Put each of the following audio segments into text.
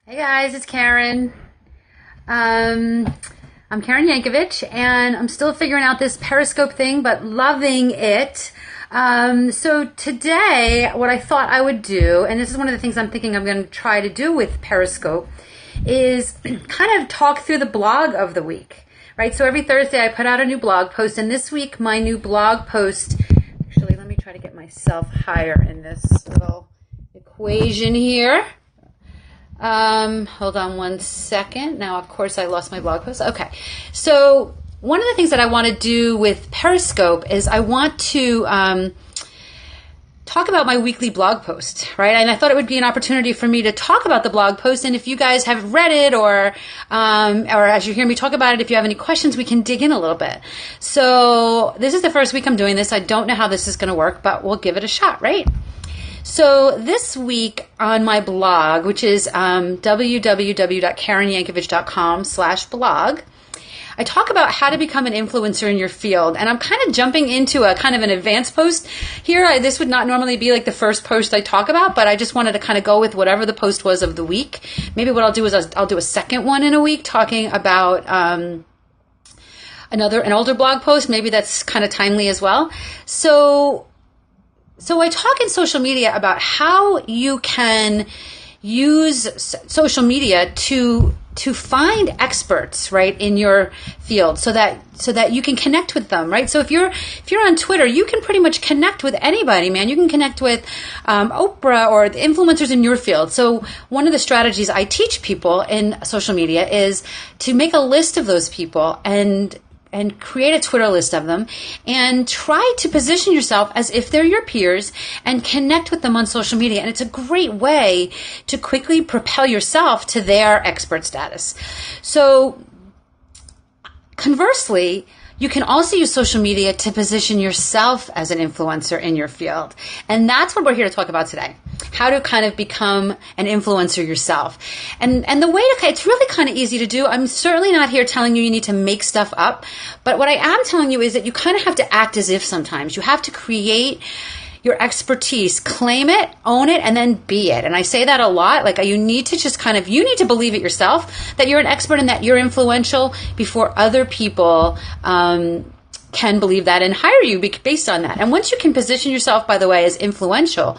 Hey guys, it's Karen. I'm Karen Yankovich, and I'm still figuring out this Periscope thing, but loving it. So today, what I thought I would do, and this is one of the things I'm thinking I'm going to try to do with Periscope, is kind of talk through the blog of the week, right? So every Thursday I put out a new blog post, and this week my new blog post, actually let me try to get myself higher in this little equation here. Hold on one second. Now, of course, I lost my blog post. Okay. So one of the things that I want to do with Periscope is I want to talk about my weekly blog post, right? And I thought it would be an opportunity for me to talk about the blog post. And if you guys have read it or as you hear me talk about it, if you have any questions, we can dig in a little bit. So this is the first week I'm doing this. I don't know how this is going to work, but we'll give it a shot, right? So this week on my blog, which is www.KarenYankovich.com/blog, I talk about how to become an influencer in your field. And I'm kind of jumping into a kind of an advanced post here. This would not normally be like the first post I talk about, but I just wanted to kind of go with whatever the post was of the week. Maybe what I'll do is I'll do a second one in a week talking about an older blog post. Maybe that's kind of timely as well. So I talk in social media about how you can use social media to find experts, right, in your field so that you can connect with them, right? So if you're on Twitter, you can pretty much connect with anybody, man. You can connect with Oprah or the influencers in your field. So one of the strategies I teach people in social media is to make a list of those people and create a Twitter list of them and try to position yourself as if they're your peers and connect with them on social media. And it's a great way to quickly propel yourself to their expert status. So conversely, you can also use social media to position yourself as an influencer in your field. And that's what we're here to talk about today. How to kind of become an influencer yourself. And the way to, it's really kind of easy to do. I'm certainly not here telling you need to make stuff up. But what I am telling you is that you kind of have to act as if sometimes. You have to create your expertise, claim it, own it, and then be it. And I say that a lot. Like you need to just you need to believe it yourself that you're an expert and that you're influential before other people can believe that and hire you based on that. And once you can position yourself, by the way, as influential,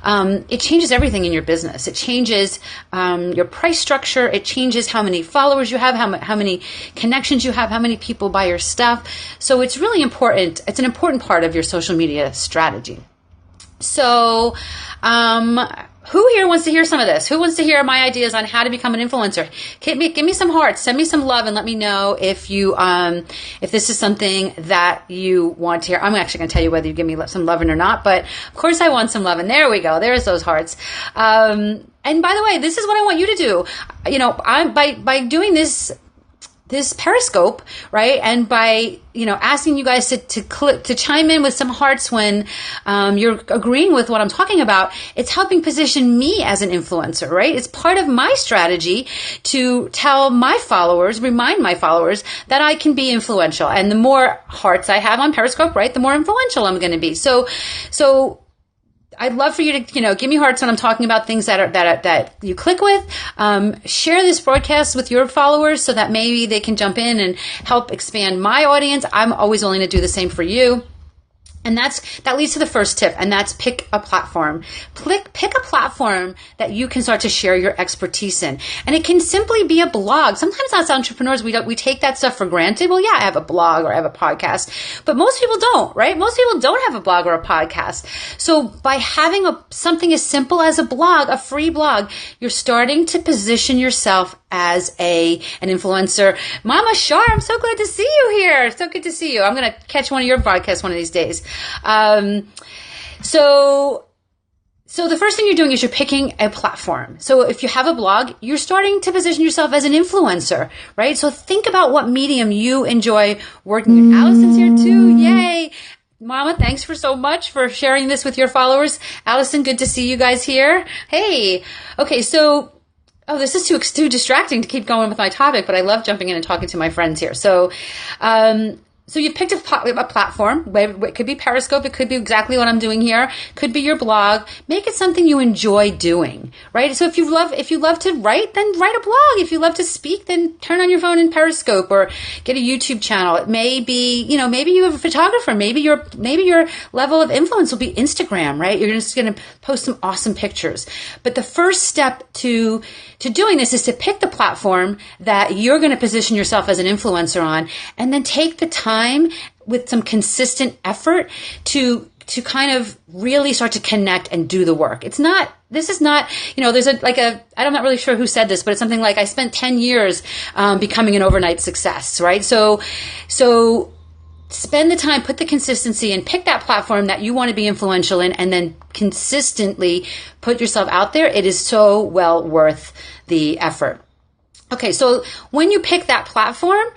it changes everything in your business. It changes your price structure. It changes how many followers you have, how many connections you have, how many people buy your stuff. So it's really important. It's an important part of your social media strategy. So, who here wants to hear some of this? Who wants to hear my ideas on how to become an influencer? Give me some hearts, send me some love, and let me know if this is something that you want to hear. I'm actually going to tell you whether you give me some loving or not, but of course I want some love, and there we go. There's those hearts. And by the way, this is what I want you to do. By doing this Periscope, right? And by, asking you guys to chime in with some hearts when you're agreeing with what I'm talking about, it's helping position me as an influencer, right? It's part of my strategy to remind my followers that I can be influential. And the more hearts I have on Periscope, right, the more influential I'm going to be. So I'd love for you to, give me hearts when I'm talking about things that you click with. Share this broadcast with your followers so that maybe they can jump in and help expand my audience. I'm always willing to do the same for you. And that leads to the first tip, and that's pick a platform. Pick a platform that you can start to share your expertise in. And it can simply be a blog. Sometimes as entrepreneurs, we take that stuff for granted. Well, yeah, I have a blog or I have a podcast, but most people don't, right? Most people don't have a blog or a podcast. So by having something as simple as a blog, a free blog, you're starting to position yourself as an influencer. Mama Shar, I'm so glad to see you here. So good to see you. I'm going to catch one of your podcasts one of these days. So the first thing you're doing is you're picking a platform. So if you have a blog, you're starting to position yourself as an influencer, right? So think about what medium you enjoy working in. Allison's here too. Yay. Mama, thanks so much for sharing this with your followers. Allison, good to see you guys here. Hey. Okay. So, this is too distracting to keep going with my topic, but I love jumping in and talking to my friends here. So So you picked a platform. It could be Periscope. It could be exactly what I'm doing here. Could be your blog. Make it something you enjoy doing, right? So if you love to write, then write a blog. If you love to speak, then turn on your phone in Periscope or get a YouTube channel. It may be, maybe you have a photographer. Maybe your level of influence will be Instagram, right? You're just going to post some awesome pictures. But the first step to doing this is to pick the platform that you're going to position yourself as an influencer on, and then take the time with some consistent effort to kind of really start to connect and do the work. This is not, I'm not really sure who said this, but it's something like, I spent 10 years becoming an overnight success, right? So spend the time, put the consistency, and pick that platform that you want to be influential in, and then consistently put yourself out there. It is so well worth the effort. Okay, so when you pick that platform,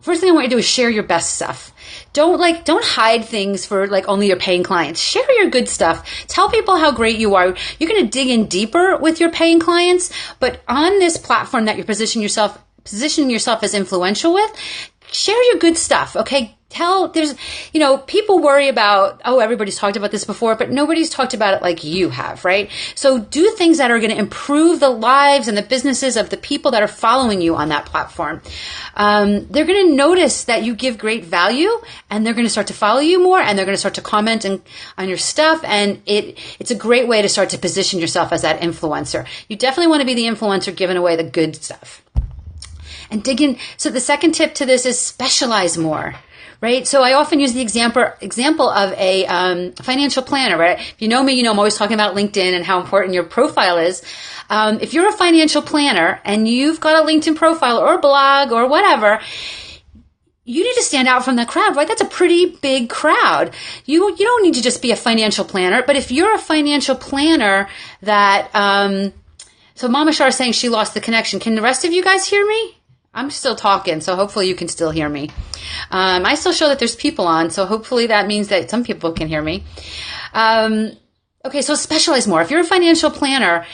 first thing I want you to do is share your best stuff. Don't hide things for only your paying clients. Share your good stuff. Tell people how great you are. You're going to dig in deeper with your paying clients, but on this platform that you're positioning yourself as influential with, share your good stuff. Okay. People worry about, everybody's talked about this before, but nobody's talked about it like you have, right? So do things that are going to improve the lives and the businesses of the people that are following you on that platform. They're going to notice that you give great value, and they're going to start to follow you more, and they're going to start to comment on your stuff. And it's a great way to start to position yourself as that influencer. You definitely want to be the influencer giving away the good stuff. And dig in. So the second tip to this is specialize more. Right? So I often use the example of a financial planner, right? If you know me, I'm always talking about LinkedIn and how important your profile is. If you're a financial planner and you've got a LinkedIn profile or a blog or whatever, you need to stand out from the crowd, right? That's a pretty big crowd. You don't need to just be a financial planner, but if you're a financial planner that, so Mama Shar is saying she lost the connection. Can the rest of you guys hear me? I'm still talking, so hopefully you can still hear me. I still show that there's people on, so hopefully that means that some people can hear me. Okay, so specialize more. If you're a financial planner,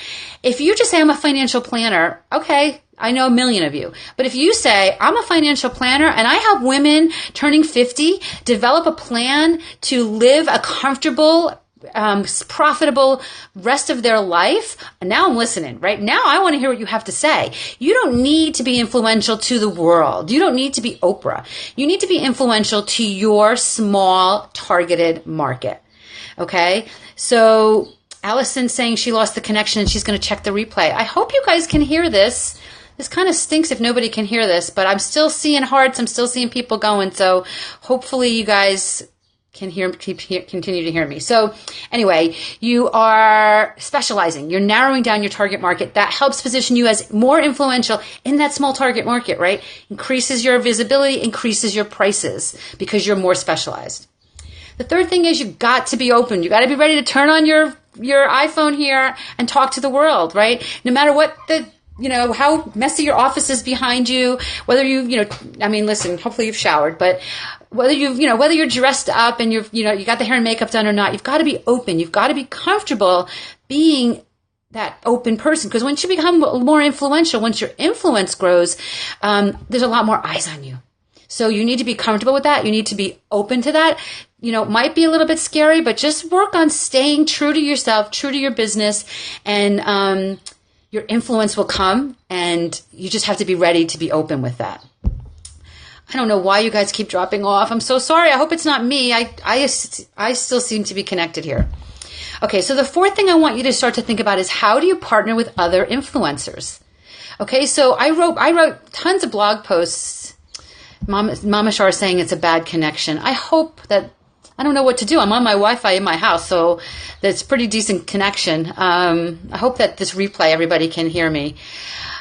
if you just say, I'm a financial planner, okay, I know a million of you. But if you say, I'm a financial planner and I help women turning 50 develop a plan to live a comfortable, profitable rest of their life. And now I'm listening, right? Now I want to hear what you have to say. You don't need to be influential to the world. You don't need to be Oprah. You need to be influential to your small targeted market. Okay. So Allison's saying she lost the connection and she's going to check the replay. I hope you guys can hear this. This kind of stinks if nobody can hear this, but I'm still seeing hearts. I'm still seeing people going. So hopefully you guys can continue to hear me. So anyway, you are specializing. You're narrowing down your target market. That helps position you as more influential in that small target market, right? Increases your visibility, increases your prices because you're more specialized. The third thing is you got to be open. You got to be ready to turn on your iPhone here and talk to the world, right? No matter what how messy your office is behind you, whether listen, hopefully you've showered, but whether you're dressed up and you got the hair and makeup done or not, you've got to be open. You've got to be comfortable being that open person. Because once you become more influential, once your influence grows, there's a lot more eyes on you. So you need to be comfortable with that. You need to be open to that. It might be a little bit scary, but just work on staying true to yourself, true to your business, and your influence will come, and you just have to be ready to be open with that. I don't know why you guys keep dropping off. I'm so sorry. I hope it's not me. I still seem to be connected here. Okay, so the fourth thing I want you to start to think about is how do you partner with other influencers? Okay, so I wrote tons of blog posts. Mama Shar is saying it's a bad connection. I hope that, I don't know what to do. I'm on my Wi-Fi in my house, so that's pretty decent connection. I hope that this replay, everybody can hear me.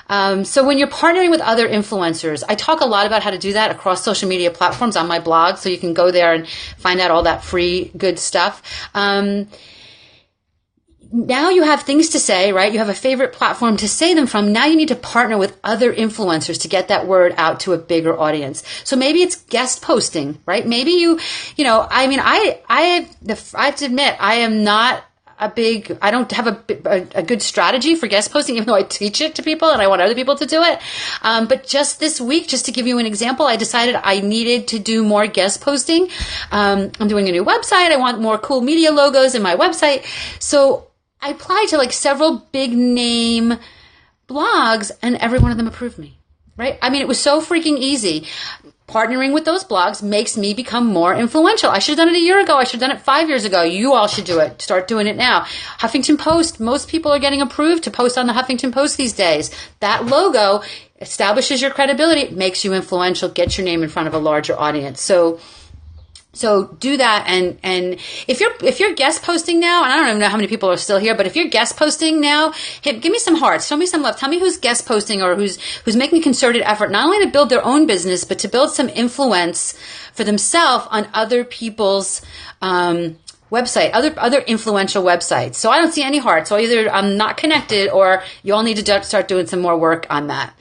So when you're partnering with other influencers, I talk a lot about how to do that across social media platforms on my blog, so you can go there and find out all that free good stuff. Now you have things to say, right? You have a favorite platform to say them from. Now you need to partner with other influencers to get that word out to a bigger audience. So maybe it's guest posting, right? Maybe I have to admit, I am not I don't have a good strategy for guest posting, even though I teach it to people and I want other people to do it. But just this week, just to give you an example, I decided I needed to do more guest posting. I'm doing a new website. I want more cool media logos in my website. So I applied to like several big name blogs and every one of them approved me, right? I mean, it was so freaking easy. Partnering with those blogs makes me become more influential. I should have done it a year ago. I should have done it 5 years ago. You all should do it. Start doing it now. Huffington Post. Most people are getting approved to post on the Huffington Post these days. That logo establishes your credibility, makes you influential, gets your name in front of a larger audience. So do that, and if you're guest posting now, and I don't even know how many people are still here, but if you're guest posting now, give me some hearts, show me some love, tell me who's guest posting or who's making a concerted effort not only to build their own business, but to build some influence for themselves on other people's website, other influential websites. So I don't see any hearts. So either I'm not connected, or you all need to start doing some more work on that.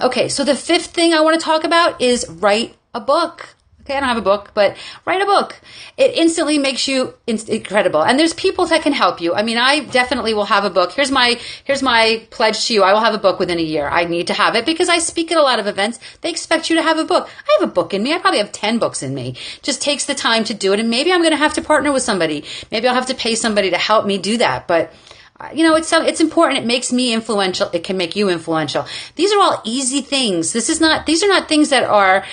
Okay, so the fifth thing I want to talk about is write a book. Okay, I don't have a book, but write a book. It instantly makes you incredible. And there's people that can help you. I mean, I definitely will have a book. Here's my pledge to you. I will have a book within a year. I need to have it because I speak at a lot of events. They expect you to have a book. I have a book in me. I probably have 10 books in me. Just takes the time to do it. And maybe I'm going to have to partner with somebody. Maybe I'll have to pay somebody to help me do that. But it's important. It makes me influential. It can make you influential. These are all easy things. These are not things that are,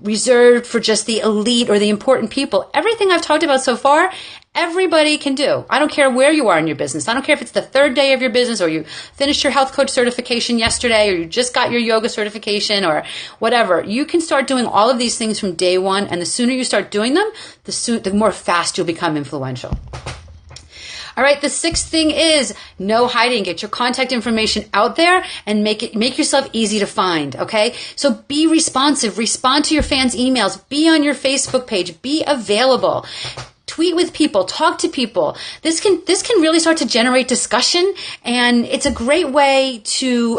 reserved for just the elite or the important people. Everything I've talked about so far, everybody can do. I don't care where you are in your business. I don't care if it's the third day of your business, or you finished your health coach certification yesterday, or you just got your yoga certification, or whatever. You can start doing all of these things from day one. And the sooner you start doing them, the more fast you'll become influential. All right, the sixth thing is no hiding. Get your contact information out there and make yourself easy to find, okay? So be responsive. Respond to your fans' emails. Be on your Facebook page. Be available. Tweet with people, talk to people. This can really start to generate discussion, and it's a great way to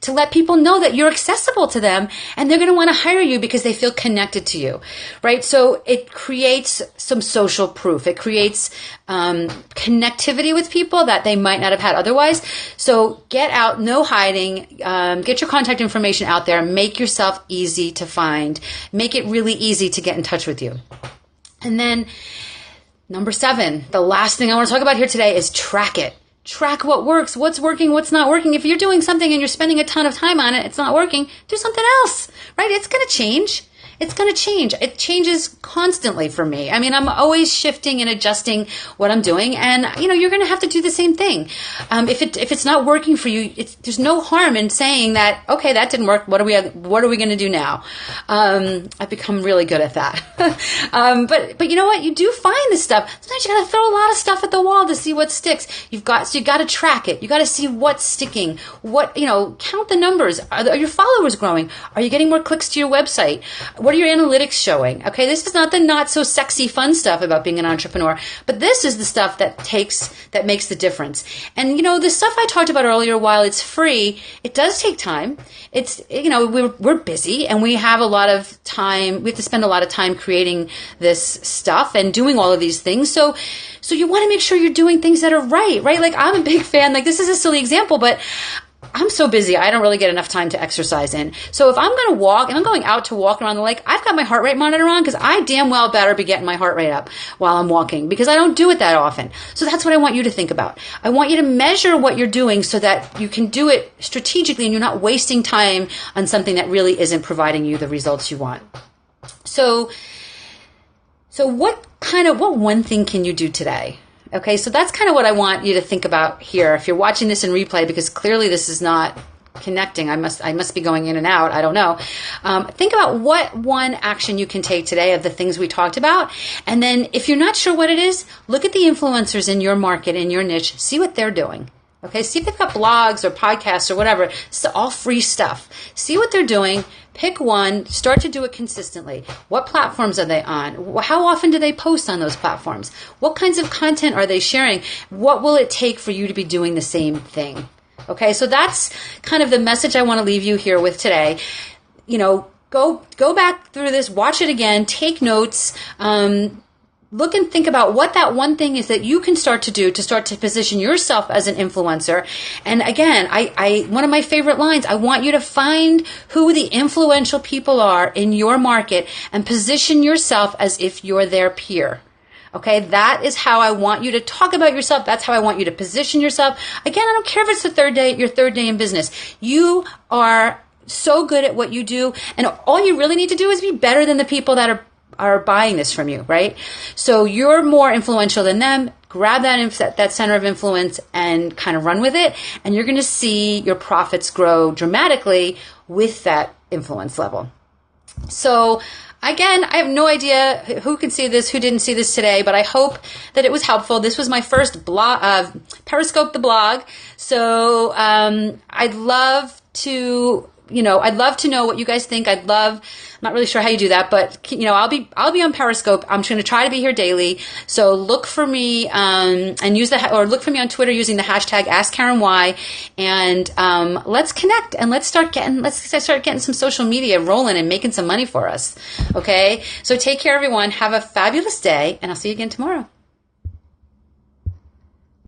let people know that you're accessible to them, and they're going to want to hire you because they feel connected to you, right? So it creates some social proof. It creates connectivity with people that they might not have had otherwise. So get out, no hiding. Get your contact information out there. Make yourself easy to find. Make it really easy to get in touch with you. And then number 7, the last thing I want to talk about here today is track it. Track what works, what's working, what's not working. If you're doing something and you're spending a ton of time on it, it's not working, do something else, right? It's going to change. It's going to change. It changes constantly for me. I mean, I'm always shifting and adjusting what I'm doing, and you're going to have to do the same thing. If it's not working for you, there's no harm in saying that. Okay, that didn't work. What are we going to do now? I've become really good at that. But you know what? You do find this stuff. Sometimes you got to throw a lot of stuff at the wall to see what sticks. You got to track it. You got to see what's sticking. Count the numbers. Are your followers growing? Are you getting more clicks to your website? What are your analytics showing? Okay, this is not the not so sexy fun stuff about being an entrepreneur, but this is the stuff that makes the difference. And the stuff I talked about earlier, while it's free, it does take time. It's we're busy and we have a lot of time. We have to spend a lot of time creating this stuff and doing all of these things. So you want to make sure you're doing things that are right? Like I'm a big fan. Like this is a silly example, but I'm so busy, I don't really get enough time to exercise in. So if I'm going to walk, and I'm going out to walk around the lake, I've got my heart rate monitor on because I damn well better be getting my heart rate up while I'm walking because I don't do it that often. So that's what I want you to think about. I want you to measure what you're doing so that you can do it strategically and you're not wasting time on something that really isn't providing you the results you want. So what one thing can you do today? Okay, so that's kind of what I want you to think about here. If you're watching this in replay, because clearly this is not connecting, I must be going in and out. I don't know. Think about what one action you can take today of the things we talked about, and then if you're not sure what it is, look at the influencers in your market, in your niche, see what they're doing. Okay, see if they've got blogs or podcasts or whatever. It's all free stuff. See what they're doing. Pick one. Start to do it consistently. What platforms are they on? How often do they post on those platforms? What kinds of content are they sharing? What will it take for you to be doing the same thing? Okay, so that's kind of the message I want to leave you here with today. Go back through this, watch it again, take notes. look and think about what that one thing is that you can start to do to start to position yourself as an influencer. And again, I one of my favorite lines, I want you to find who the influential people are in your market and position yourself as if you're their peer. Okay, that is how I want you to talk about yourself. That's how I want you to position yourself. Again, I don't care if it's your third day in business. You are so good at what you do, and all you really need to do is be better than the people that are buying this from you, right? So you're more influential than them. Grab that center of influence and kind of run with it, and you're going to see your profits grow dramatically with that influence level. So again, I have no idea who can see this, who didn't see this today, but I hope that it was helpful. This was my first blog, Periscope the blog. So I'd love to know what you guys think. I'm not really sure how you do that, but I'll be on Periscope. I'm just going to try to be here daily. So look for me and look for me on Twitter using the hashtag AskKarenY, and let's connect and let's start getting some social media rolling and making some money for us. Okay, so take care, everyone. Have a fabulous day, and I'll see you again tomorrow.